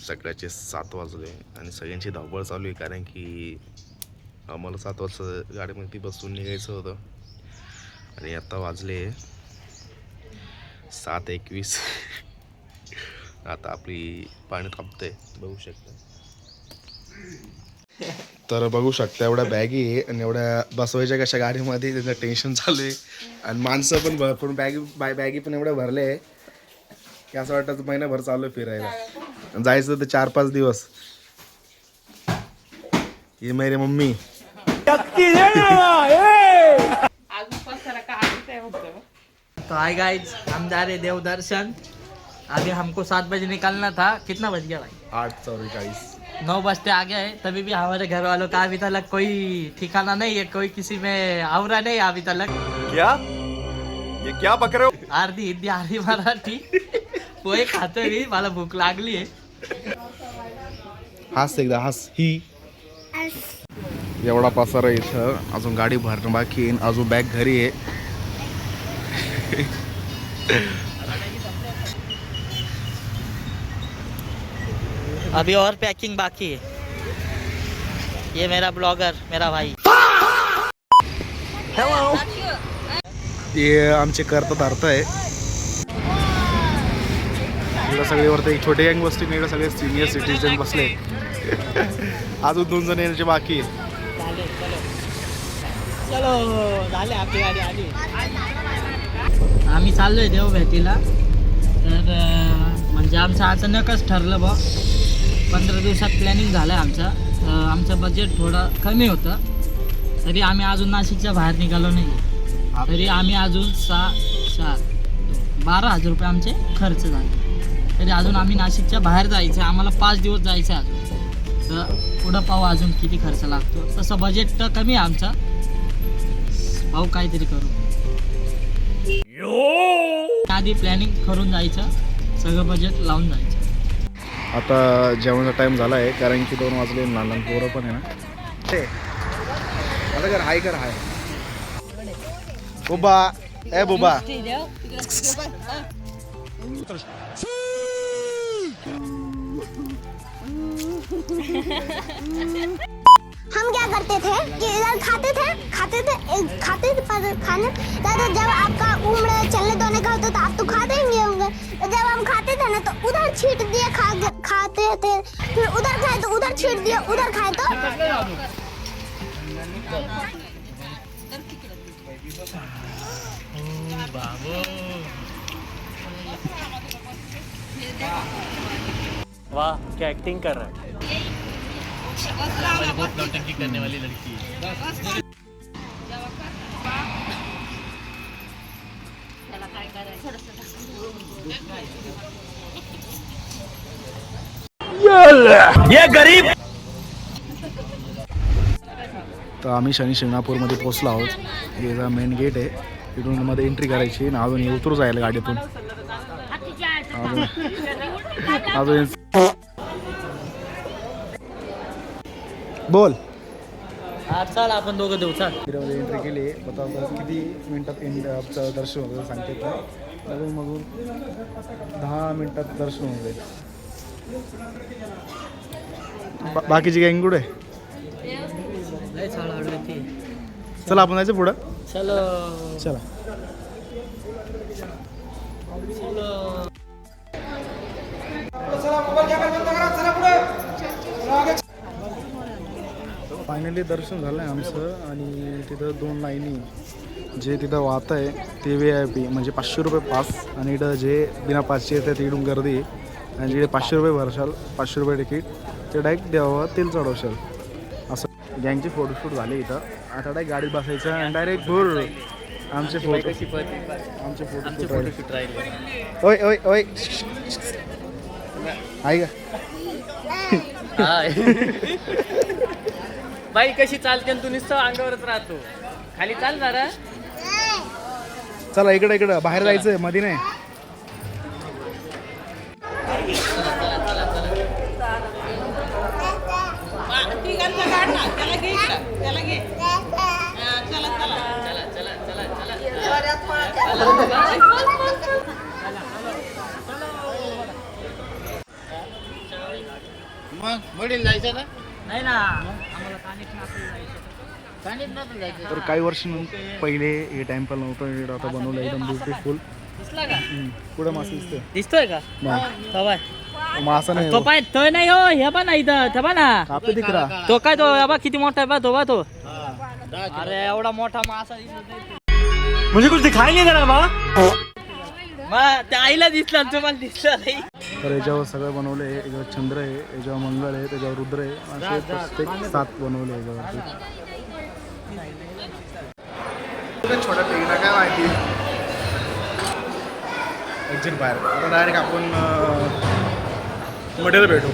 सकाळचे 7 वाजले आणि सगळ्यांची धावपळ चालू आहे, कारण की आम्हाला 7 वाजता गाडीमध्ये बसून निघायचं होतं आणि आता वाजले 7:21. आता आपली पाणी थांबते, बघू शकता. तर बघू शकता एवढ्या बॅगी आहे आणि एवढ्या बसवायच्या कशा गाडीमध्ये, त्याचं टेन्शन चालू आहे. आणि माणसं पण भरपूर बॅगी पण एवढ्या भरले आहे की असं वाटतं महिनाभर चालू आहे फिरायला. जायचं तर 4-5 दिवस. ये मेरी मम्मी. तो हाय गाइज, हम जा रहे देव दर्शन. अभी हमको 7 बजे निकलना था. कितना बज गया भाई? 8:44. 9 बजते आ गया है. तभी भी हमारे घर वालों का अभी तक कोई ठिकाना नहीं है, कोई किसी में आवरा नहीं अभी तक. क्या ये क्या बक रहे हो? अर्धी हिंदी अर्धी मराठी. पोहे खातोय मी, मला भूक लागली आहे. हास एकदा हास. ही एवढा पसारा इथं, अजून गाडी भरणं बाकी आहे, अजून बॅग घरी आहे. अभी और पैकिंग बाकी है. ये मेरा ब्लॉगर, मेरा भाई. हेलो. ते आमचे करता धारता आहे. इकडं सगळे वरती छोटे गँग बसते, इकडे सगळे सिनियर सिटीजन बसले. अजून 2 जण यायचे बाकी आहे. चलो झाले, आपली गाडी आली. आम्ही चाललोय देव भेटीला. तर म्हणजे आमचं अचानकच ठरलं बा. 15 दिवसात प्लॅनिंग झालं आहे आमचं. आमचं बजेट थोडं कमी होतं, तरी आम्ही अजून नाशिकच्या बाहेर निघालो नाही. तरी आम्ही अजून 12,000 रुपये आमचे खर्च झाले. तरी अजून आम्ही नाशिकच्या बाहेर जायचं आहे. आम्हाला 5 दिवस जायचं आहे अजून. तर पुढं पाहू अजून किती खर्च लागतो. तसं बजेट तर कमी आहे आमचं. पाहू काहीतरी करू. आधी प्लॅनिंग करून जायचं, सगळं बजेट लावून जायचं. आता जेवणाचा टाइम झाला आहे, कारण की 2 वाजले. लहान पोरं पण आहे ना. ते आता कर हाय, कर हाय. बुबा ए बुबा. हम क्या करते थे कि इधर खाते थे खाने. तो जब आपका उम्र चलने दोने का होता तो आप तो खाते ही होंगे. तो जब हम खाते थे ना, तो उधर छीट दिए खाते थे. फिर उधर खाए तो उधर छीट दिए, उधर खाए तो. वाह, क्या एक्टिंग कर रहा है. बहुत नौटंकी करने वाली लड़की है. ये गरीब. तर आम्ही शनी शिंगणापूरमध्ये पोहोचलो आहोत. हे मेन गेट आहे, तिथून मध्ये एंट्री करायची आणि अजून उतरू जायला गाडीतून. अजून बोल. चल आपण दोघं देऊ. चल. मध्ये एंट्री केली. आता किती मिनिटात दर्शन होतं सांगते का. मधून 10 मिनिटात दर्शन होते. बाकीची गँग कुठे? चला आपण जायचं पुढं. चलो चला. फायनली दर्शन झालं आहे आमचं. आणि तिथं 2 लाईनी जे तिथं वाहत आहे ते VIP म्हणजे 500 रुपये पास. आणि इथं जे बिना पासचे येतं तिकडून गर्दी आहे. आणि जिथे 500 रुपये भरशाल, 500 रुपये तिकीट, ते डायरेक्ट देवावर तेल चढवशाल. असं गँगची फोटोशूट झाले इथं. आता डायरेक्ट गाडीत बसायचं आणि डायरेक्ट भूर आमचे फोटोशूट राहिले. ओय ओय ओय आहे का. बाई कशी चालते, तू नुसतं अंगावरच राहतो. खाली चाल जरा. चला इकडं बाहेर जायचं, मध्ये नाही. मग वडील जायचं ना नाही ना आम्हाला कानिक नाचलं जायचं. सांगितलं नव्हतं जायचं. तर काही वर्ष पहिले हे टेम्पल नव्हतं, इकडं आता बनवलं एकदम ब्युटिफुल. दिसला का? पुढे मासे दिसते दिसतोय का? नाही तो बाय मासा नाही तो पाय तो नाही हो हे पण नाही इथं ते ना आपले दिख रहा तो काय तो बा किती मोठा आहे बा तो बा तो अरे एवढा मोठा मासा दिसत नाही. मुझे कुछ दिखाई नहीं दे रहा बाबा. मग त्या आईला दिसला तुम्हाला दिसलं नाही. तर याच्यावर सगळं बनवलं आहे. याच्यावर चंद्र आहे, याच्यावर मंगळ आहे, त्याच्यावर रुद्र आहे, असे प्रत्येक 7 बनवले याच्यावरती. छोटा टेकडा काय माहिती एक्झिट बाहेर. आता डायरेक्ट आपण मटेरियल भेटू.